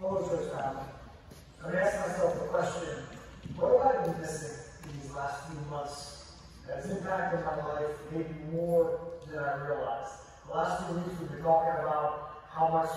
Hello, church family. I'm asking myself the question, what have I been missing in these last few months that has impacted my life maybe more than I realized? The last few weeks we've been talking about how much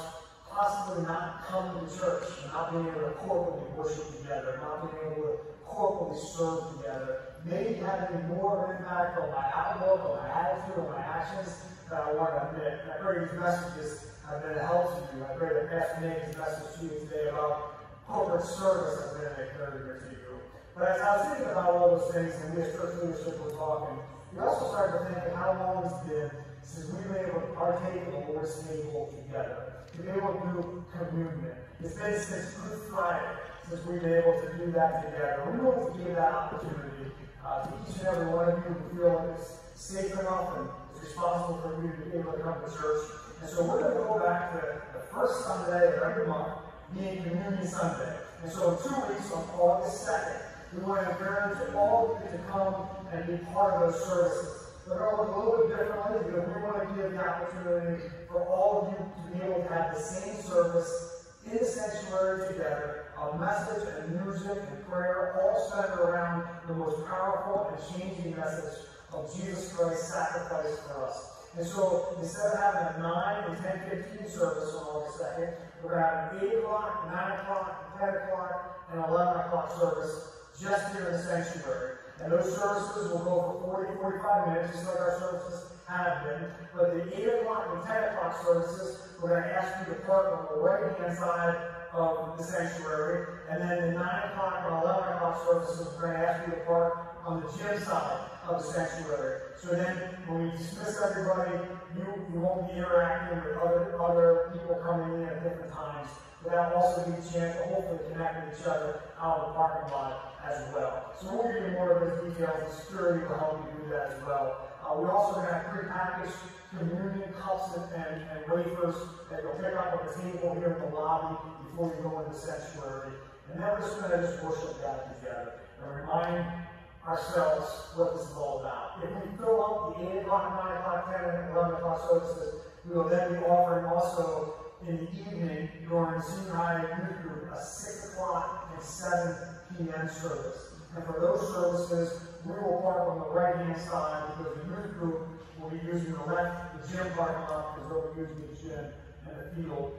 possibly not coming to church and not being able to corporately worship together, not being able to corporately serve together, maybe having more of an impact on my outlook, on my attitude, on my actions that I want to admit. And I pray these messages have been a help to you. I pray that Pastor Nate's message to you today about corporate service has been an encouragement to you. But as I was thinking about all those things, and we as church leadership were talking, we also started to think of how long it's been since we've been able to partake of the Lord's table together, to be able to do communion. It's been since Good Friday since we've been able to do that together. We want to give that opportunity to each and every one of you who feel like it's safe enough and it's responsible for you to be able to come to church. And so we're going to go back to the first Sunday of every month, being Communion Sunday. And so in 2 weeks, on August 2nd, we want to encourage all of you to come and be part of those services. They're going to look a little bit differently because we want to give the opportunity for all of you to be able to have the same service in the sanctuary together, a message and music and prayer all centered around the most powerful and changing message of Jesus Christ's sacrifice for us. And so instead of having a 9 and 10:15 service on August 2nd, we're going to have an 8 o'clock, 9 o'clock, 10 o'clock, and 11 o'clock service just here in the sanctuary. And those services will go for 40-45 minutes, just like our services have been. But the 8 o'clock and 10 o'clock services, we're going to ask you to park on the right-hand side of the sanctuary. And then the 9 o'clock and 11 o'clock services, we're going to ask you to park on the gym side of the sanctuary. So then, when we dismiss everybody, you won't be interacting with other people coming in at different times. But that'll also give you a chance to hopefully connect with each other out in the parking lot as well. So we'll give you more of those details, and security will help you do that as well. We also going to have prepackaged communion cups and wafers that you'll pick up at the table here in the lobby before you go into the sanctuary. And then we're just going to worship God together and remind ourselves what this is all about. If we fill up the 8 o'clock, 9 o'clock, 10 and 11 o'clock services, we will then be offering also in the evening during senior high youth group a 6 o'clock and 7 p.m. service. And for those services, we will park on the right-hand side because the youth group will be using the gym parking lot because they'll be using the gym and the field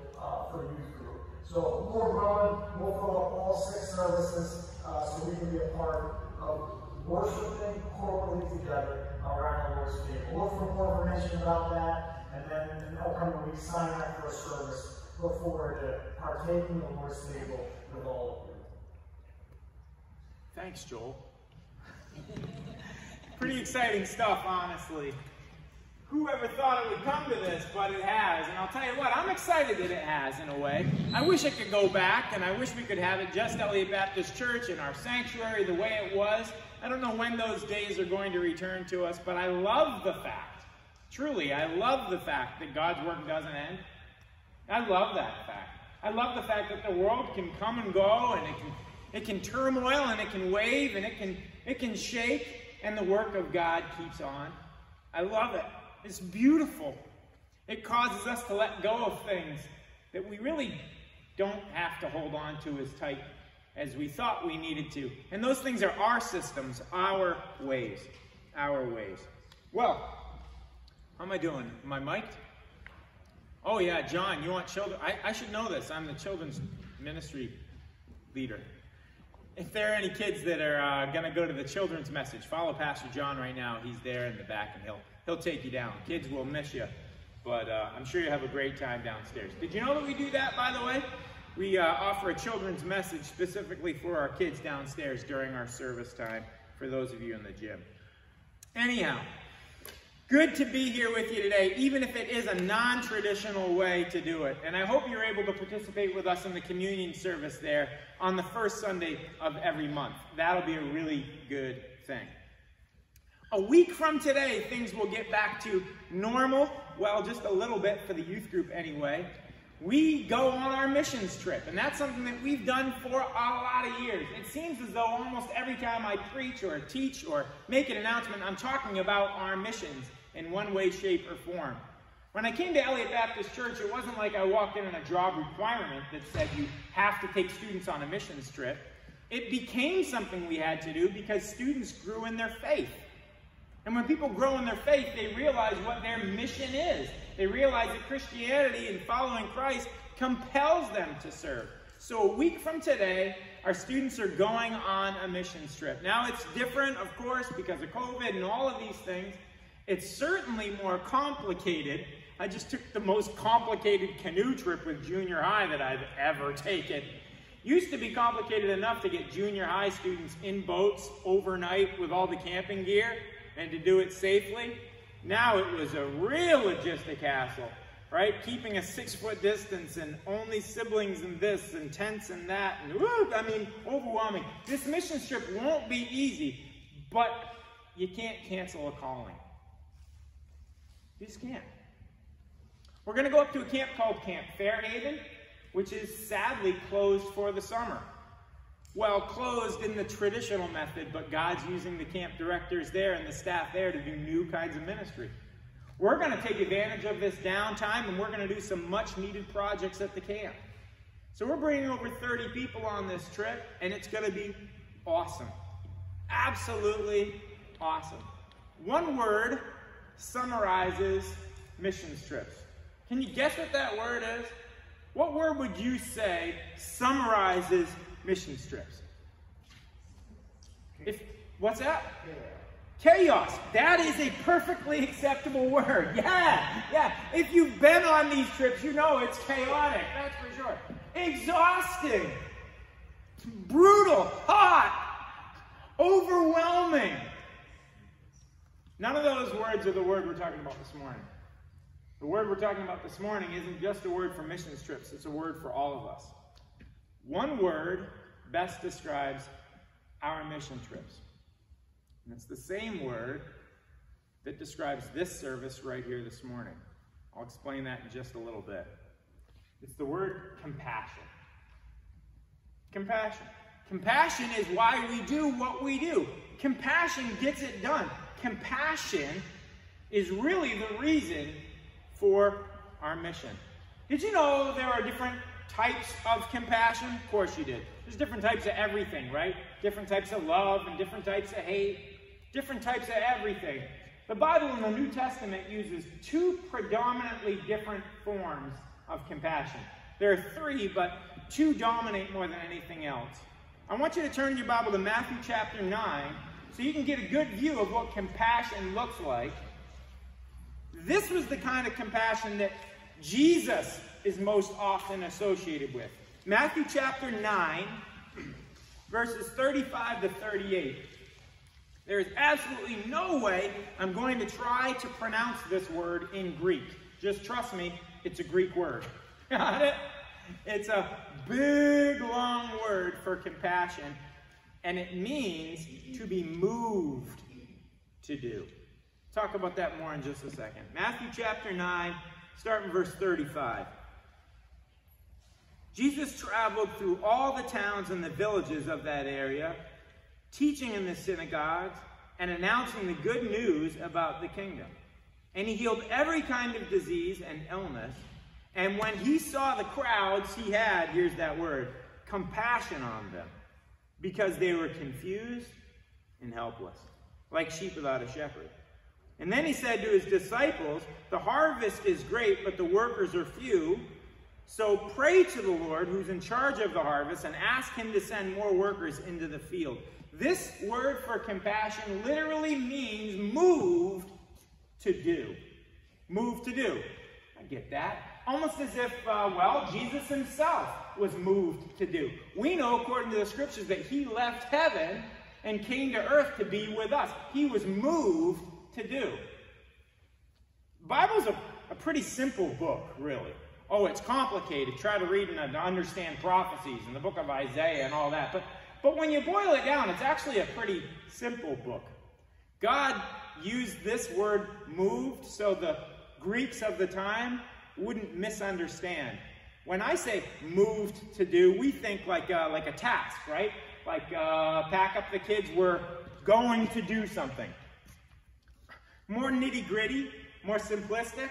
for the youth group. So we're growing, we'll fill up all 6 services so we can be a part of worshiping corporately together around the Lord's table. Look for more information about that, and then in the upcoming weeks, sign up for a service. Look forward to partaking of the Lord's table with all of you. Thanks, Joel. Pretty exciting stuff, honestly. Who ever thought it would come to this, but it has. And I'll tell you what, I'm excited that it has, in a way. I wish it could go back, and I wish we could have it just Elliott Baptist Church in our sanctuary the way it was. I don't know when those days are going to return to us, but I love the fact, truly, I love the fact that God's work doesn't end. I love that fact. I love the fact that the world can come and go, and it can turmoil, and it can wave, and it can shake, and the work of God keeps on. I love it. It's beautiful. It causes us to let go of things that we really don't have to hold on to as tight as we thought we needed to. And those things are our systems, our ways, our ways. Well, how am I doing? Am I mic'd? Oh yeah, John, you want children? I should know this. I'm the children's ministry leader. If there are any kids that are going to go to the children's message, follow Pastor John right now. He's there in the back, and he'll take you down. Kids will miss you, but I'm sure you'll have a great time downstairs. Did you know that we do that, by the way? We offer a children's message specifically for our kids downstairs during our service time, for those of you in the gym. Anyhow, good to be here with you today, even if it is a non-traditional way to do it. And I hope you're able to participate with us in the communion service there on the first Sunday of every month. That'll be a really good thing. A week from today, things will get back to normal. Well, just a little bit for the youth group anyway. We go on our missions trip, and that's something that we've done for a lot of years. It seems as though almost every time I preach or teach or make an announcement, I'm talking about our missions in one way, shape, or form. When I came to Elliott Baptist Church, it wasn't like I walked in on a job requirement that said you have to take students on a missions trip. It became something we had to do because students grew in their faith. And when people grow in their faith, they realize what their mission is. They realize that Christianity and following Christ compels them to serve. So a week from today, our students are going on a missions trip. Now it's different, of course, because of COVID and all of these things. It's certainly more complicated. I just took the most complicated canoe trip with junior high that I've ever taken. Used to be complicated enough to get junior high students in boats overnight with all the camping gear and to do it safely. Now it was a real logistic hassle, right? Keeping a 6-foot distance and only siblings and this and tents and that. And woo, I mean, overwhelming. This mission trip won't be easy, but you can't cancel a calling. You just can't. We're going to go up to a camp called Camp Fairhaven, which is sadly closed for the summer. Well, closed in the traditional method, but God's using the camp directors there and the staff there to do new kinds of ministry. We're going to take advantage of this downtime, and we're going to do some much-needed projects at the camp. So we're bringing over 30 people on this trip, and it's going to be awesome. Absolutely awesome. One word summarizes missions trips. Can you guess what that word is? What word would you say summarizes missions trips? What's that? Chaos. That is a perfectly acceptable word. Yeah. If you've been on these trips, you know it's chaotic. That's for sure. Exhausting. Brutal. Hot. Overwhelming. None of those words are the word we're talking about this morning. The word we're talking about this morning isn't just a word for missions trips. It's a word for all of us. One word best describes our mission trips. And it's the same word that describes this service right here this morning. I'll explain that in just a little bit. It's the word compassion. Compassion. Compassion is why we do what we do. Compassion gets it done. Compassion is really the reason for our mission. Did you know there are different types of compassion? Of course you did. There's different types of everything, right? Different types of love and different types of hate. Different types of everything. The Bible in the New Testament uses 2 predominantly different forms of compassion. There are 3, but 2 dominate more than anything else. I want you to turn your Bible to Matthew chapter 9 so you can get a good view of what compassion looks like. This was the kind of compassion that Jesus is most often associated with. Matthew chapter 9, verses 35 to 38. There is absolutely no way I'm going to try to pronounce this word in Greek. Just trust me, it's a Greek word. Got it? It's a big, long word for compassion, and it means to be moved to do. Talk about that more in just a second. Matthew chapter 9, starting verse 35. Jesus traveled through all the towns and the villages of that area, teaching in the synagogues and announcing the good news about the kingdom. And he healed every kind of disease and illness. And when he saw the crowds, he had, here's that word, compassion on them, because they were confused and helpless, like sheep without a shepherd. And then he said to his disciples, the harvest is great, but the workers are few. So pray to the Lord, who's in charge of the harvest, and ask him to send more workers into the field. This word for compassion literally means moved to do. Moved to do. I get that. Almost as if, Jesus himself was moved to do. We know, according to the scriptures, that he left heaven and came to earth to be with us. He was moved to do. The Bible's a pretty simple book, really. Oh, it's complicated. Try to read and understand prophecies in the book of Isaiah and all that. But when you boil it down, it's actually a pretty simple book. God used this word moved so the Greeks of the time wouldn't misunderstand. When I say moved to do, we think like a task, right? Like pack up the kids, we're going to do something. More nitty-gritty, more simplistic.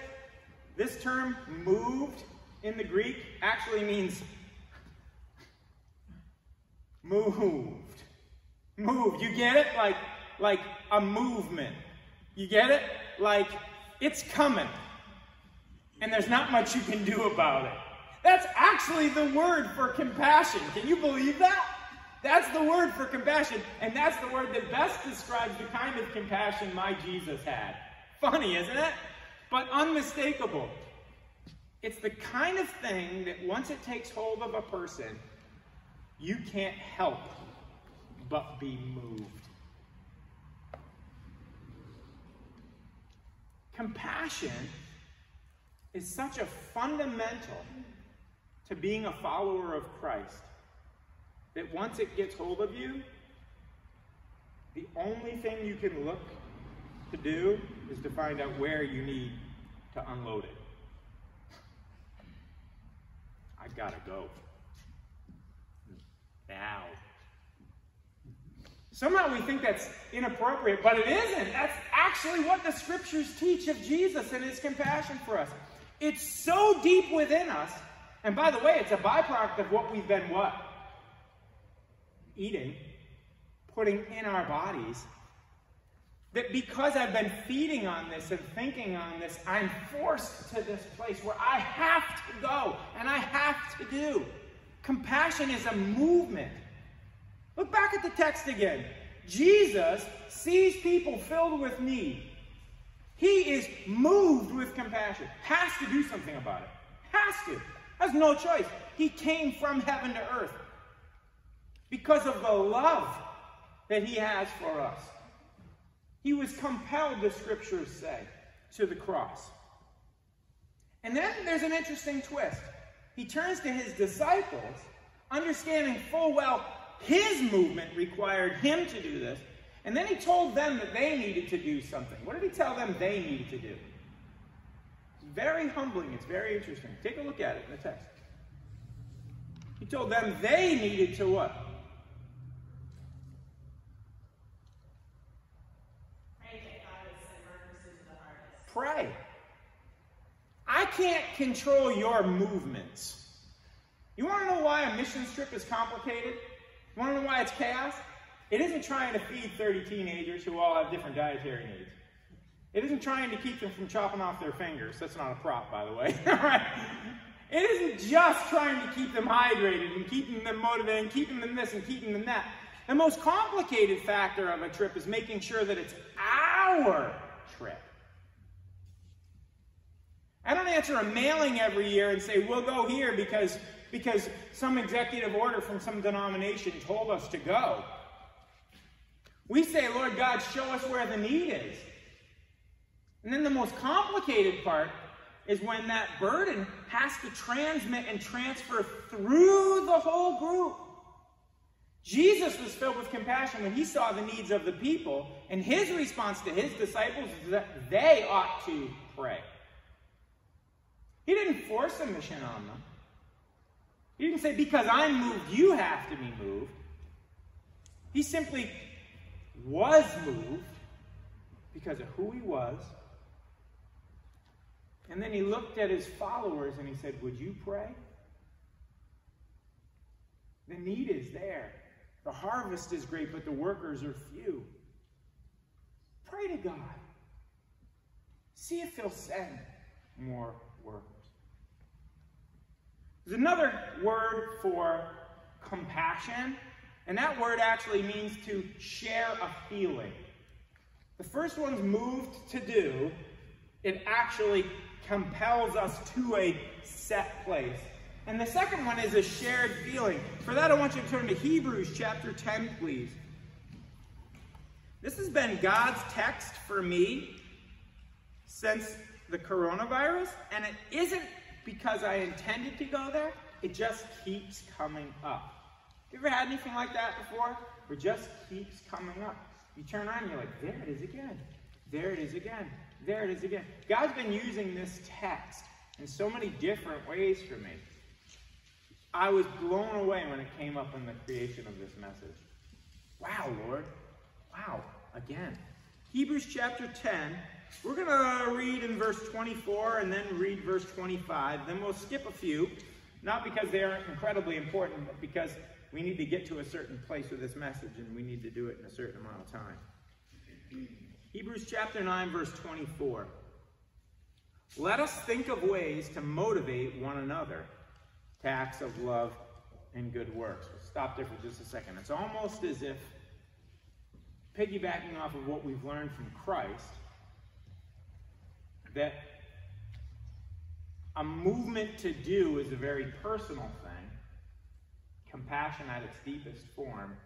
This term, moved, in the Greek, actually means moved. Moved. You get it? Like a movement. You get it? Like it's coming. And there's not much you can do about it. That's actually the word for compassion. Can you believe that? That's the word for compassion. And that's the word that best describes the kind of compassion my Jesus had. Funny, isn't it? But unmistakable. It's the kind of thing that once it takes hold of a person, you can't help but be moved. Compassion is such a fundamental to being a follower of Christ that once it gets hold of you, the only thing you can look to do is to find out where you need to unload it. I gotta go. Now. Somehow we think that's inappropriate, but it isn't. That's actually what the scriptures teach of Jesus and his compassion for us. It's so deep within us. And by the way, it's a byproduct of what we've been what? Eating, putting in our bodies. That because I've been feeding on this and thinking on this, I'm forced to this place where I have to go and I have to do. Compassion is a movement. Look back at the text again. Jesus sees people filled with need. He is moved with compassion. Has to do something about it. Has to. Has no choice. He came from heaven to earth because of the love that he has for us. He was compelled, the scriptures say, to the cross. And then there's an interesting twist. He turns to his disciples, understanding full well his movement required him to do this. And then he told them that they needed to do something. What did he tell them they needed to do? It's very humbling. It's very interesting. Take a look at it in the text. He told them they needed to what? Pray. I can't control your movements. You want to know why a mission trip is complicated? You want to know why it's chaos? It isn't trying to feed 30 teenagers who all have different dietary needs. It isn't trying to keep them from chopping off their fingers. That's not a prop, by the way. It isn't just trying to keep them hydrated and keeping them motivated and keeping them this and keeping them that. The most complicated factor of a trip is making sure that it's our trip. I don't answer a mailing every year and say, we'll go here because some executive order from some denomination told us to go. We say, Lord God, show us where the need is. And then the most complicated part is when that burden has to transmit and transfer through the whole group. Jesus was filled with compassion when he saw the needs of the people, and his response to his disciples is that they ought to pray. He didn't force a mission on them. He didn't say, because I'm moved, you have to be moved. He simply was moved because of who he was. And then he looked at his followers and he said, would you pray? The need is there. The harvest is great, but the workers are few. Pray to God. See if he'll send more workers. There's another word for compassion, and that word actually means to share a feeling. The first one's moved to do. It actually compels us to a set place. And the second one is a shared feeling. For that, I want you to turn to Hebrews chapter 10, please. This has been God's text for me since the coronavirus, and it isn't because I intended to go there. It just keeps coming up. You ever had anything like that before? Where it just keeps coming up. You turn around and you're like, there it is again. There it is again. There it is again. God's been using this text in so many different ways for me. I was blown away when it came up in the creation of this message. Wow, Lord. Wow. Again. Hebrews chapter 10, We're going to read in verse 24 and then read verse 25. Then we'll skip a few, not because they aren't incredibly important, but because we need to get to a certain place with this message, and we need to do it in a certain amount of time. Hebrews chapter 9, verse 24. Let us think of ways to motivate one another to acts of love and good works. We'll stop there for just a second. It's almost as if, piggybacking off of what we've learned from Christ, that a movement to do is a very personal thing, compassion at its deepest form,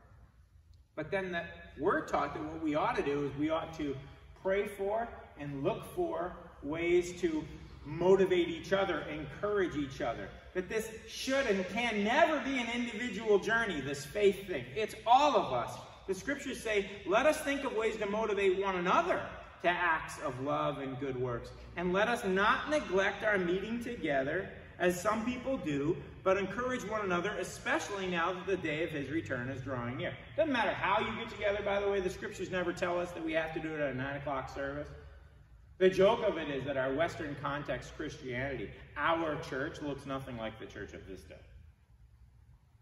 but then that we're taught that what we ought to do is we ought to pray for and look for ways to motivate each other, encourage each other. That this should and can never be an individual journey, this faith thing. It's all of us. The scriptures say, let us think of ways to motivate one another to acts of love and good works. And let us not neglect our meeting together, as some people do, but encourage one another, especially now that the day of his return is drawing near. Doesn't matter how you get together, by the way. The scriptures never tell us that we have to do it at a 9 o'clock service. The joke of it is that our Western context Christianity, our church, looks nothing like the church of this day.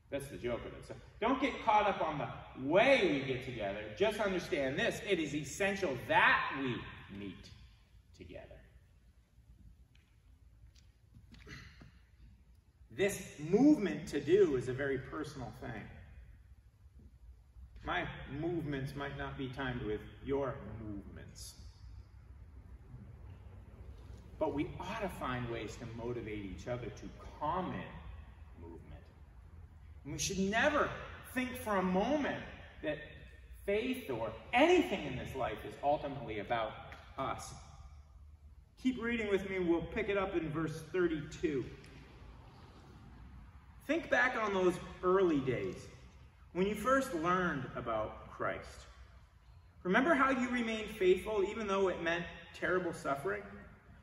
That's the joke of it. So don't get caught up on the way we get together. Just understand this. It is essential that we meet together. This movement to do is a very personal thing. My movements might not be timed with your movements. But we ought to find ways to motivate each other to common movement. And we should never think for a moment that faith or anything in this life is ultimately about us. Keep reading with me. We'll pick it up in verse 32. Think back on those early days when you first learned about Christ. Remember how you remained faithful even though it meant terrible suffering?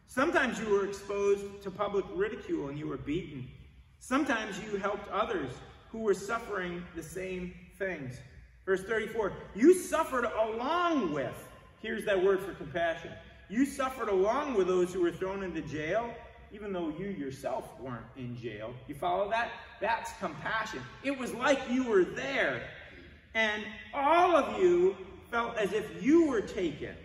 Sometimes you were exposed to public ridicule and you were beaten. Sometimes you helped others who were suffering the same things. Verse 34, you suffered along with, here's that word for compassion, you suffered along with those who were thrown into jail, even though you yourself weren't in jail. You follow that? That's compassion. It was like you were there, and all of you felt as if you were taken.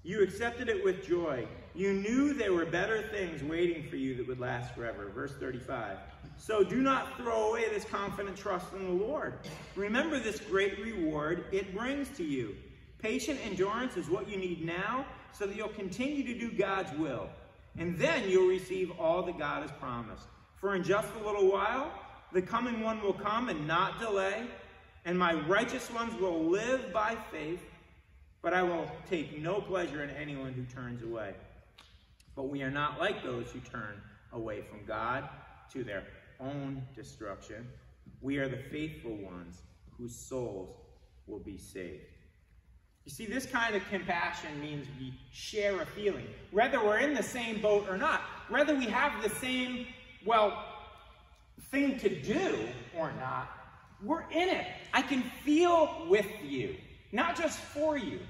You accepted it with joy. You knew there were better things waiting for you that would last forever. Verse 35. So do not throw away this confident trust in the Lord. Remember this great reward it brings to you. Patient endurance is what you need now so that you'll continue to do God's will. And then you'll receive all that God has promised. For in just a little while, the coming one will come and not delay, and my righteous ones will live by faith, but I will take no pleasure in anyone who turns away. But we are not like those who turn away from God to their own destruction. We are the faithful ones whose souls will be saved. You see, this kind of compassion means we share a feeling, whether we're in the same boat or not, whether we have the same, thing to do or not, we're in it. I can feel with you, not just for you.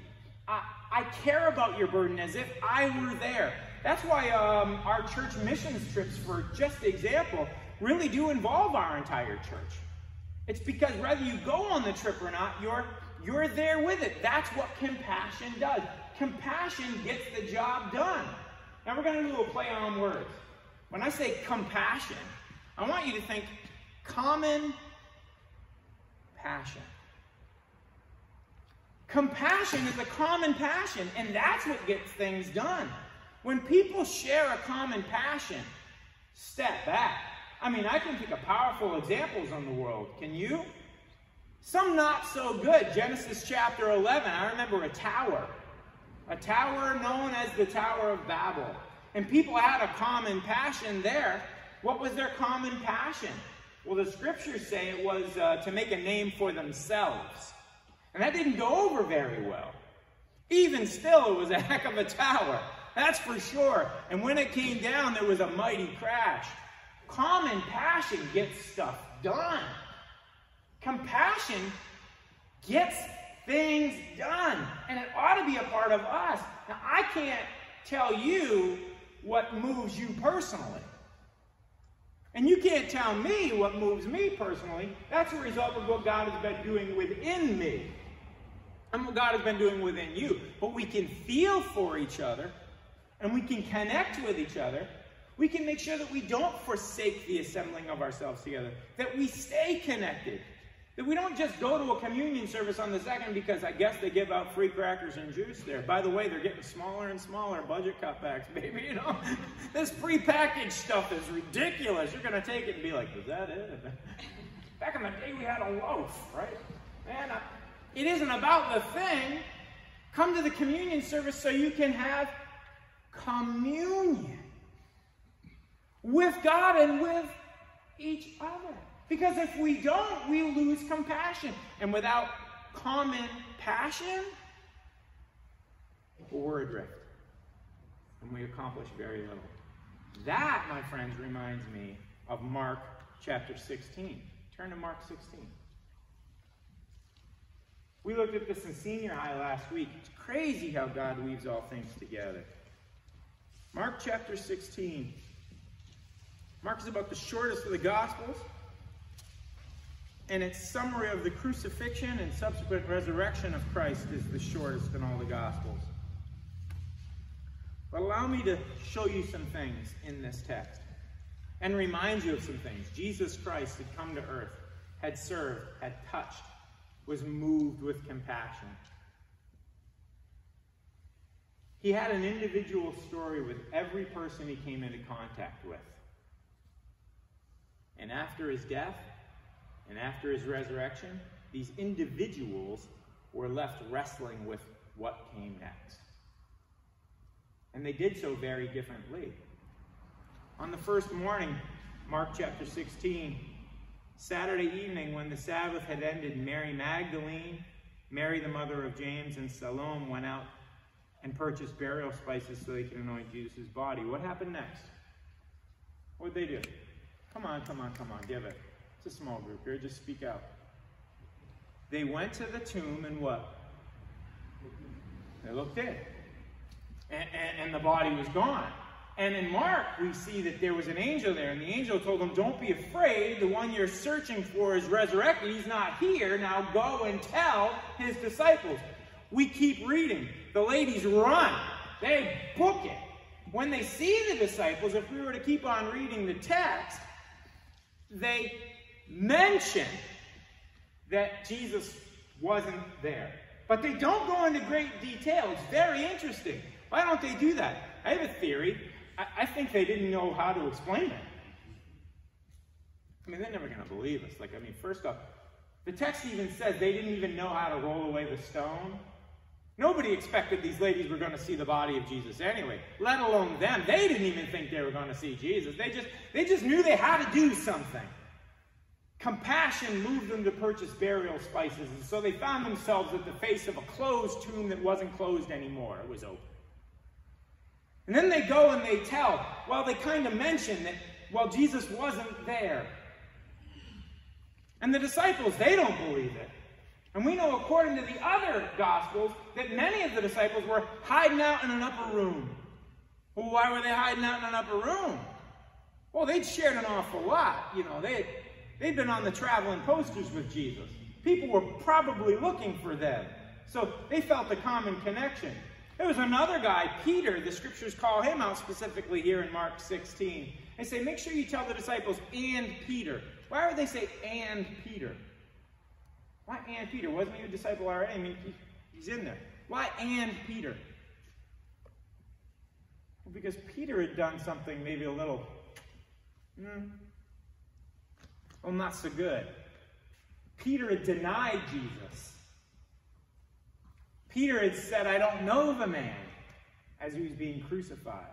I care about your burden as if I were there. That's why our church missions trips, for just example, really do involve our entire church. It's because whether you go on the trip or not, you're there with it. That's what compassion does. Compassion gets the job done. Now we're going to do a little play on words. When I say compassion, I want you to think common passion. Compassion is a common passion, and that's what gets things done. When people share a common passion, step back. I mean, I can think of powerful examples in the world. Can you? Some not so good. Genesis chapter 11, I remember a tower known as the Tower of Babel. And people had a common passion there. What was their common passion? Well, the scriptures say it was to make a name for themselves. And that didn't go over very well. Even still, it was a heck of a tower. That's for sure. And when it came down, there was a mighty crash. Common passion gets stuff done. Compassion gets things done. And it ought to be a part of us. Now, I can't tell you what moves you personally. And you can't tell me what moves me personally. That's a result of what God has been doing within me and what God has been doing within you. But we can feel for each other, and we can connect with each other. We can make sure that we don't forsake the assembling of ourselves together, that we stay connected, that we don't just go to a communion service on the second because I guess they give out free crackers and juice there. By the way, they're getting smaller and smaller, budget cutbacks, baby, you know. This prepackaged stuff is ridiculous. You're going to take it and be like, is that it? Back in the day, we had a loaf, right? Man, it isn't about the thing. Come to the communion service so you can have communion with God and with each other. Because if we don't, we lose compassion. And without common passion, we're adrift. And we accomplish very little. That, my friends, reminds me of Mark chapter 16. Turn to Mark 16. We looked at this in senior high last week. It's crazy how God weaves all things together. Mark chapter 16. Mark is about the shortest of the Gospels. And its summary of the crucifixion and subsequent resurrection of Christ is the shortest in all the Gospels. But allow me to show you some things in this text and remind you of some things. Jesus Christ had come to earth, had served, had touched, was moved with compassion. He had an individual story with every person he came into contact with. And after his death, and after his resurrection, these individuals were left wrestling with what came next. And they did so very differently. On the first morning, Mark chapter 16, Saturday evening when the Sabbath had ended, Mary Magdalene, Mary the mother of James, and Salome went out and purchased burial spices so they could anoint Jesus' body. What happened next? What did they do? Come on, give it. It's a small group here, just speak out. They went to the tomb and what? They looked in. And the body was gone. And in Mark, we see that there was an angel there, and the angel told them, don't be afraid, the one you're searching for is resurrected. He's not here. Now go and tell his disciples. We keep reading. The ladies run. They book it. When they see the disciples, if we were to keep on reading the text, they mention that Jesus wasn't there. But they don't go into great detail. It's very interesting. Why don't they do that? I have a theory. I think they didn't know how to explain it. I mean, they're never going to believe us. First off, the text even says they didn't even know how to roll away the stone. Nobody expected these ladies were going to see the body of Jesus anyway, let alone them. They didn't even think they were going to see Jesus. They just knew they had to do something. Compassion moved them to purchase burial spices, and so they found themselves at the face of a closed tomb that wasn't closed anymore. It was open. And then they go and they tell, they kind of mention that, Jesus wasn't there. And the disciples, they don't believe it. And we know, according to the other Gospels, that many of the disciples were hiding out in an upper room. Well, why were they hiding out in an upper room? Well, they'd shared an awful lot. They'd been on the traveling posters with Jesus. People were probably looking for them. So they felt a common connection. There was another guy, Peter. The scriptures call him out specifically here in Mark 16. They say, make sure you tell the disciples, and Peter. Why would they say, and Peter? Why and Peter? Wasn't he a disciple already? I mean, he's in there. Why and Peter? Well, because Peter had done something maybe a little, not so good. Peter had denied Jesus. Peter had said, I don't know the man, as he was being crucified.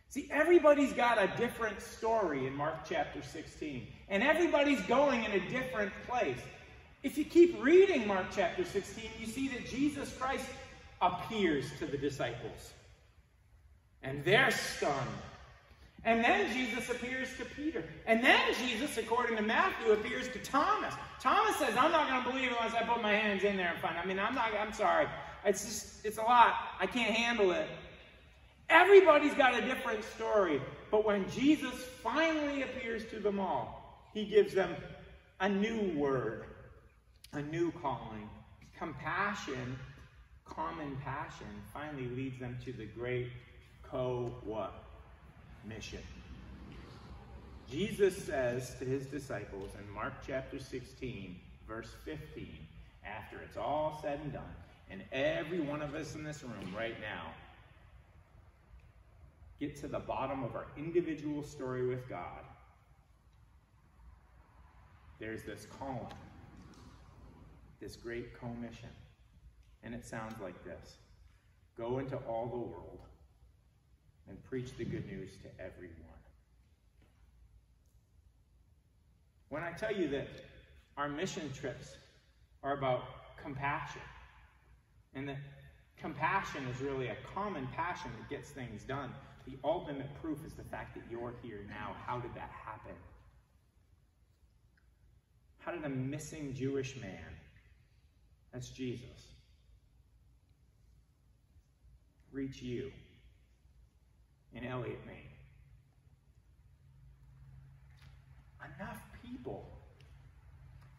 See, everybody's got a different story in Mark chapter 16. And everybody's going in a different place. If you keep reading Mark chapter 16, you see that Jesus Christ appears to the disciples. And they're stunned. And then Jesus appears to Peter. And then Jesus, according to Matthew, appears to Thomas. Thomas says, I'm not going to believe unless I put my hands in there and find. I'm sorry. It's a lot. I can't handle it. Everybody's got a different story. But when Jesus finally appears to them all, he gives them a new word, a new calling. Compassion, common passion, finally leads them to the great mission. Jesus says to his disciples in Mark chapter 16, verse 15, after it's all said and done, and every one of us in this room right now get to the bottom of our individual story with God, there's this calling, this great commission. And it sounds like this: go into all the world and preach the good news to everyone. When I tell you that our mission trips are about compassion, and that compassion is really a common passion that gets things done, the ultimate proof is the fact that you're here now. How did that happen? How did a missing Jewish man, that's Jesus, reach you in Elliott, Maine? Enough people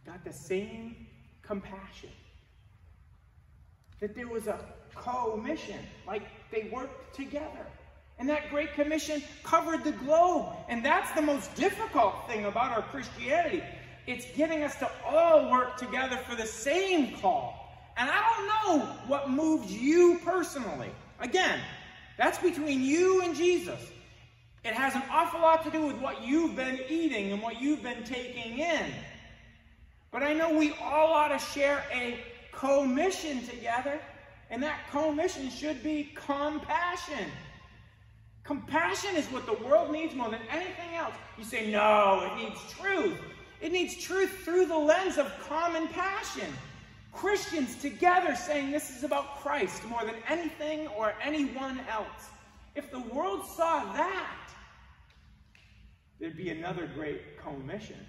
got the same compassion that there was a co-mission, like they worked together. And that Great Commission covered the globe. And that's the most difficult thing about our Christianity. It's getting us to all work together for the same call. And I don't know what moves you personally. Again, that's between you and Jesus. It has an awful lot to do with what you've been eating and what you've been taking in. But I know we all ought to share a co-mission together. And that co-mission should be compassion. Compassion is what the world needs more than anything else. You say, no, it needs truth. It needs truth through the lens of common passion. Christians together saying this is about Christ more than anything or anyone else. If the world saw that, there'd be another great commission.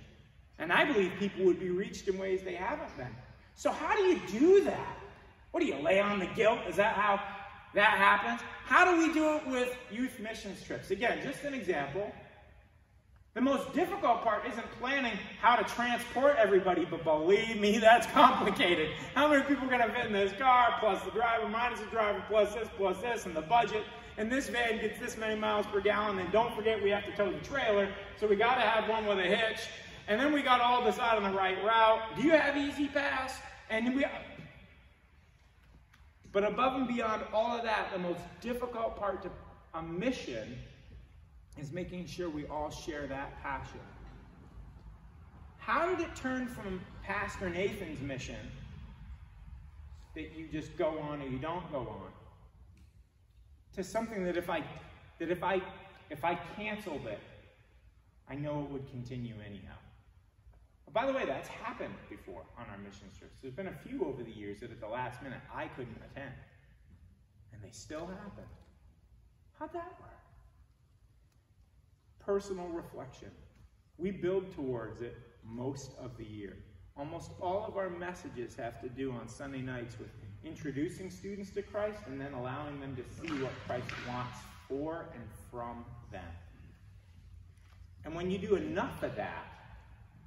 And I believe people would be reached in ways they haven't been. So how do you do that? What do you lay on the guilt? Is that how that happens? How do we do it with youth missions trips? Again, just an example. The most difficult part isn't planning how to transport everybody, but believe me, that's complicated. How many people are going to fit in this car, plus the driver, minus the driver, plus this, and the budget, and this van gets this many miles per gallon, and don't forget we have to tow the trailer, so we got to have one with a hitch, and then we got to all decide on the right route. Do you have Easy Pass? But above and beyond all of that, the most difficult part to a mission is making sure we all share that passion. How did it turn from Pastor Nathan's mission that you just go on or you don't go on to something that if I canceled it, I know it would continue anyhow? By the way, that's happened before on our mission trips. There's been a few over the years that at the last minute I couldn't attend. And they still happen. How'd that work? Personal reflection. We build towards it most of the year. Almost all of our messages have to do on Sunday nights with introducing students to Christ and then allowing them to see what Christ wants for and from them. And when you do enough of that,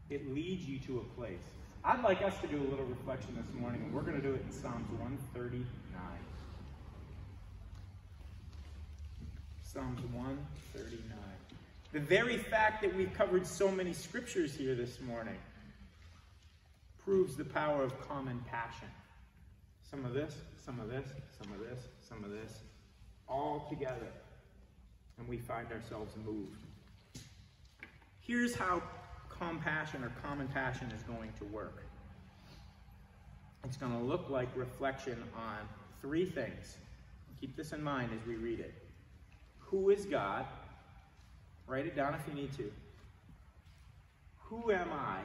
it leads you to a place. I'd like us to do a little reflection this morning, and we're going to do it in Psalms 139. Psalms 139. The very fact that we've covered so many scriptures here this morning proves the power of common passion. Some of this, some of this, some of this, some of this, all together. And we find ourselves moved. Here's how compassion or common passion is going to work. It's going to look like reflection on three things. Keep this in mind as we read it. Who is God? Write it down if you need to. Who am I?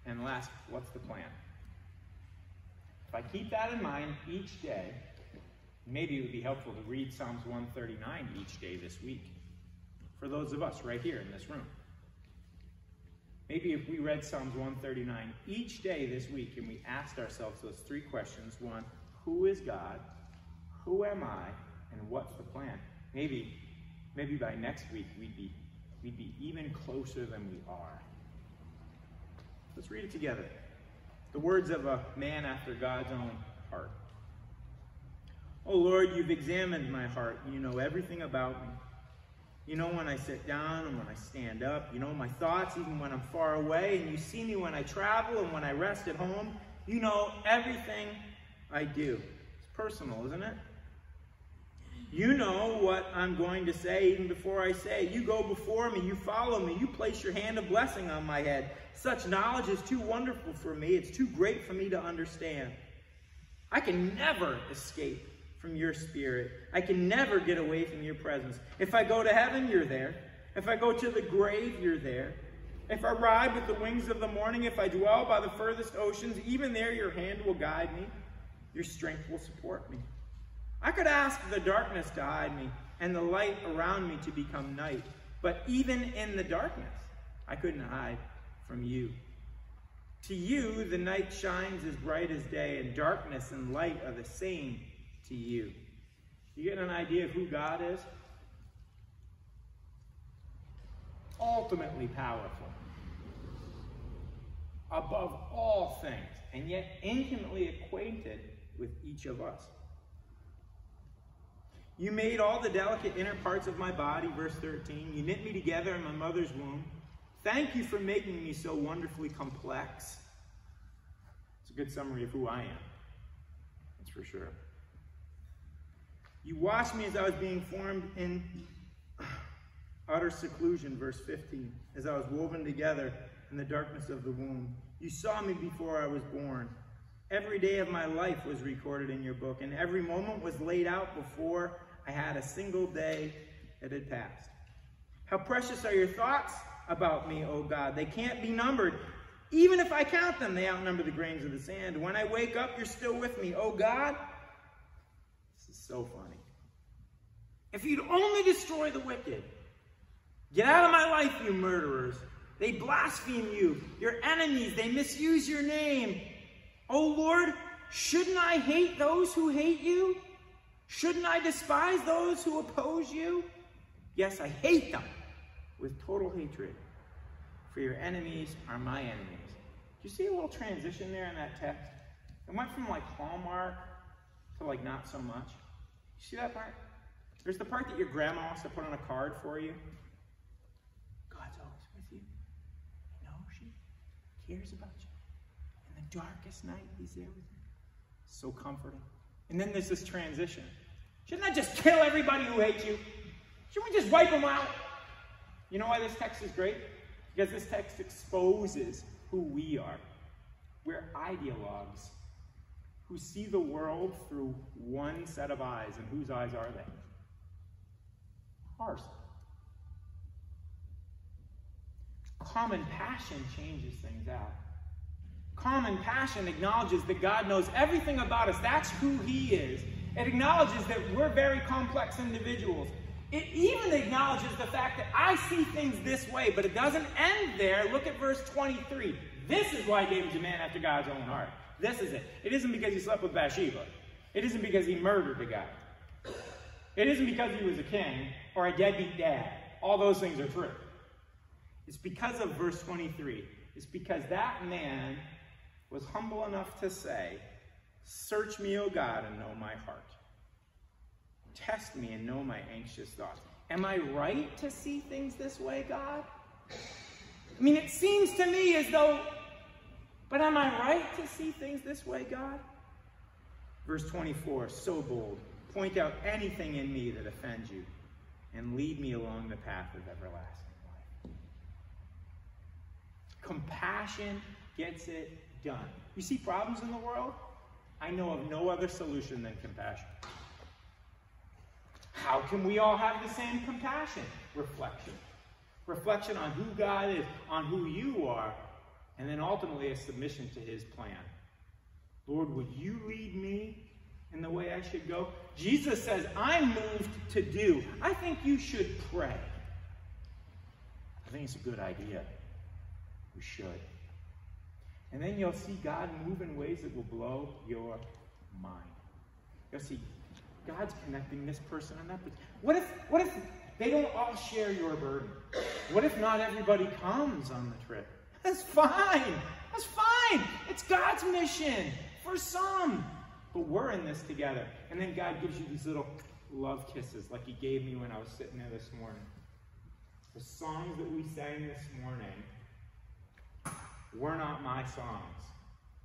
And last, what's the plan? If I keep that in mind each day, Maybe it would be helpful to read Psalms 139 each day this week for those of us right here in this room. Maybe if we read Psalms 139 each day this week and we asked ourselves those three questions. One, who is God? Who am I? And what's the plan? Maybe by next week we'd be even closer than we are. Let's read it together. The words of a man after God's own heart. Oh Lord, you've examined my heart. You know everything about me. You know when I sit down and when I stand up. You know my thoughts even when I'm far away. And you see me when I travel and when I rest at home. You know everything I do. It's personal, isn't it? You know what I'm going to say even before I say it. You go before me. You follow me. You place your hand of blessing on my head. Such knowledge is too wonderful for me. It's too great for me to understand. I can never escape from your spirit. I can never get away from your presence. If I go to heaven, you're there. If I go to the grave, you're there. If I ride with the wings of the morning, if I dwell by the furthest oceans, even there your hand will guide me. Your strength will support me. I could ask the darkness to hide me and the light around me to become night. But even in the darkness, I couldn't hide from you. To you, the night shines as bright as day, and darkness and light are the same to you. You get an idea of who God is? Ultimately powerful, above all things, and yet intimately acquainted with each of us. You made all the delicate inner parts of my body, verse 13. You knit me together in my mother's womb. Thank you for making me so wonderfully complex. It's a good summary of who I am. That's for sure. You watched me as I was being formed in utter seclusion, verse 15, as I was woven together in the darkness of the womb. You saw me before I was born. Every day of my life was recorded in your book, and every moment was laid out before I had a single day that had passed. How precious are your thoughts about me, O God. They can't be numbered. Even if I count them, they outnumber the grains of the sand. When I wake up, you're still with me. O God, this is so funny. If you'd only destroy the wicked, get out of my life, you murderers. They blaspheme you. Your enemies, they misuse your name. O Lord, shouldn't I hate those who hate you? Shouldn't I despise those who oppose you? Yes, I hate them with total hatred, for your enemies are my enemies. Do you see a little transition there in that text? It went from like Hallmark to like not so much. You see that part? There's the part that your grandma wants to put on a card for you. God's always with you. You know, she cares about you. In the darkest night, he's there with you. So comforting. And then there's this transition. Shouldn't I just kill everybody who hates you? Shouldn't we just wipe them out? You know why this text is great? Because this text exposes who we are. We're ideologues who see the world through one set of eyes. And whose eyes are they? Ours. Common passion changes things out. Common passion acknowledges that God knows everything about us. That's who he is. It acknowledges that we're very complex individuals. It even acknowledges the fact that I see things this way, but it doesn't end there. Look at verse 23. This is why David's a man after God's own heart. This is it. It isn't because he slept with Bathsheba. It isn't because he murdered a guy. It isn't because he was a king or a deadbeat dad. All those things are true. It's because of verse 23. It's because that man was humble enough to say, search me, O God, and know my heart. Test me and know my anxious thoughts. Am I right to see things this way, God? I mean, it seems to me as though, but am I right to see things this way, God? Verse 24, so bold. Point out anything in me that offends you, and lead me along the path of everlasting life. Compassion gets it done. You see problems in the world? I know of no other solution than compassion. How can we all have the same compassion? Reflection. Reflection on who God is, on who you are, and then ultimately a submission to his plan. Lord, would you lead me in the way I should go? Jesus says, I'm moved to do. I think you should pray. I think it's a good idea. We should. And then you'll see God move in ways that will blow your mind. You'll see God's connecting this person and that person. What if they don't all share your burden? What if not everybody comes on the trip? That's fine. That's fine. It's God's mission for some. But we're in this together. And then God gives you these little love kisses like he gave me when I was sitting there this morning. The songs that we sang this morning were not my songs.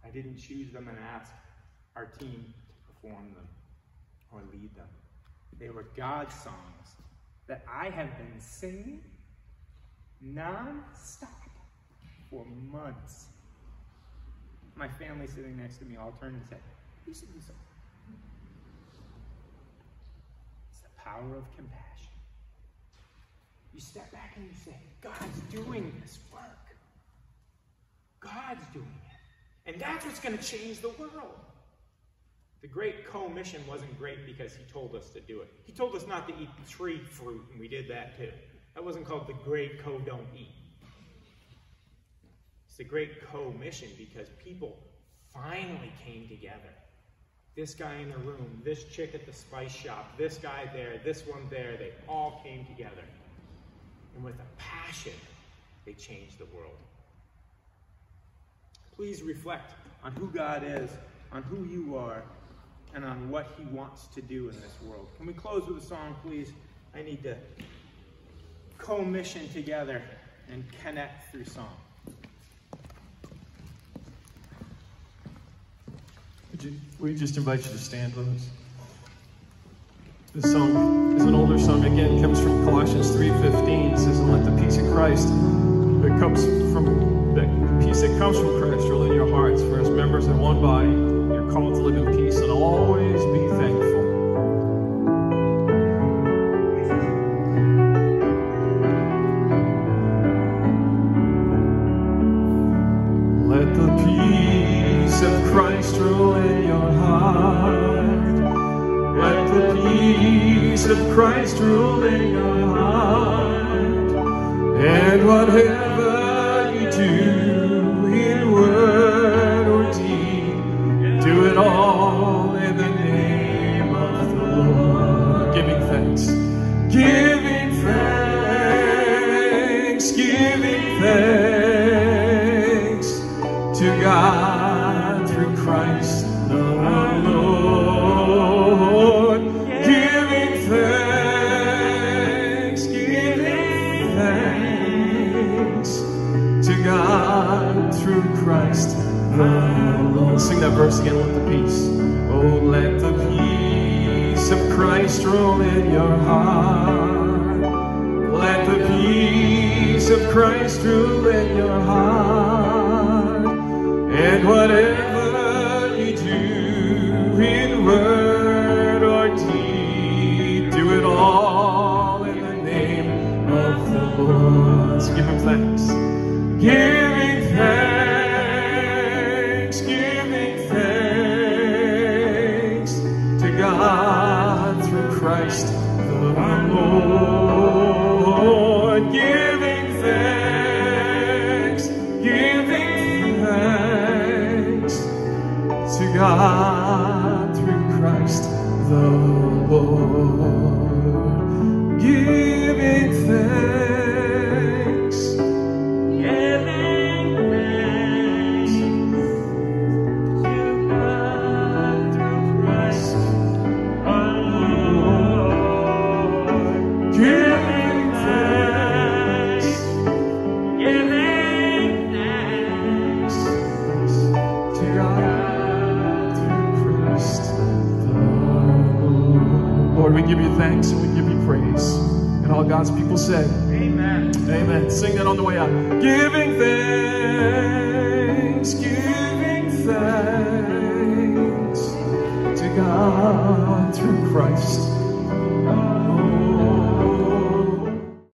I didn't choose them and ask our team to perform them or lead them. They were God's songs that I have been singing non-stop for months. My family sitting next to me all turned and said, "You sing this song." It's the power of compassion. You step back and you say, God's doing this work. God's doing it. And that's what's going to change the world. The Great Co-Mission wasn't great because he told us to do it. He told us not to eat tree fruit, and we did that too. That wasn't called the Great Co-Don't Eat. It's the Great Co-Mission because people finally came together. This guy in the room, this chick at the spice shop, this guy there, this one there, they all came together. And with a passion, they changed the world. Please reflect on who God is, on who you are, and on what he wants to do in this world. Can we close with a song, please? I need to co-mission together and connect through song. We just invite you to stand with us. This song is an older song. Again, it comes from Colossians 3:15. It says, "And let the peace of Christ that comes from the peace that comes from Christ rule in your hearts. For as members in one body, you're called to live in peace and always be thankful." Let the peace of Christ rule in your heart. Let the peace of Christ rule in your heart. And whatever you do, in word or deed, do it all in the name of the Lord. Giving thanks. Giving thanks. Giving thanks to God through Christ the Lord. Giving thanks to God through Christ the Lord. Sing that verse again. Let the peace. Oh, let the peace of Christ rule in your heart. Let the peace of Christ rule in your heart. And whatever you do in word or deed, do it all in the name of the Lord. So give him thanks. Giving thanks, giving thanks to God through Christ the Lord. Giving thanks, giving thanks to God through Christ the Lord. Giving thanks, giving thanks to God through Christ the Lord. Giving thanks, giving thanks to God through Christ the Lord. Lord, we give you thanks and we give you praise. And all God's people said, Amen. Amen. Sing that on the way out. Giving thanks to God through Christ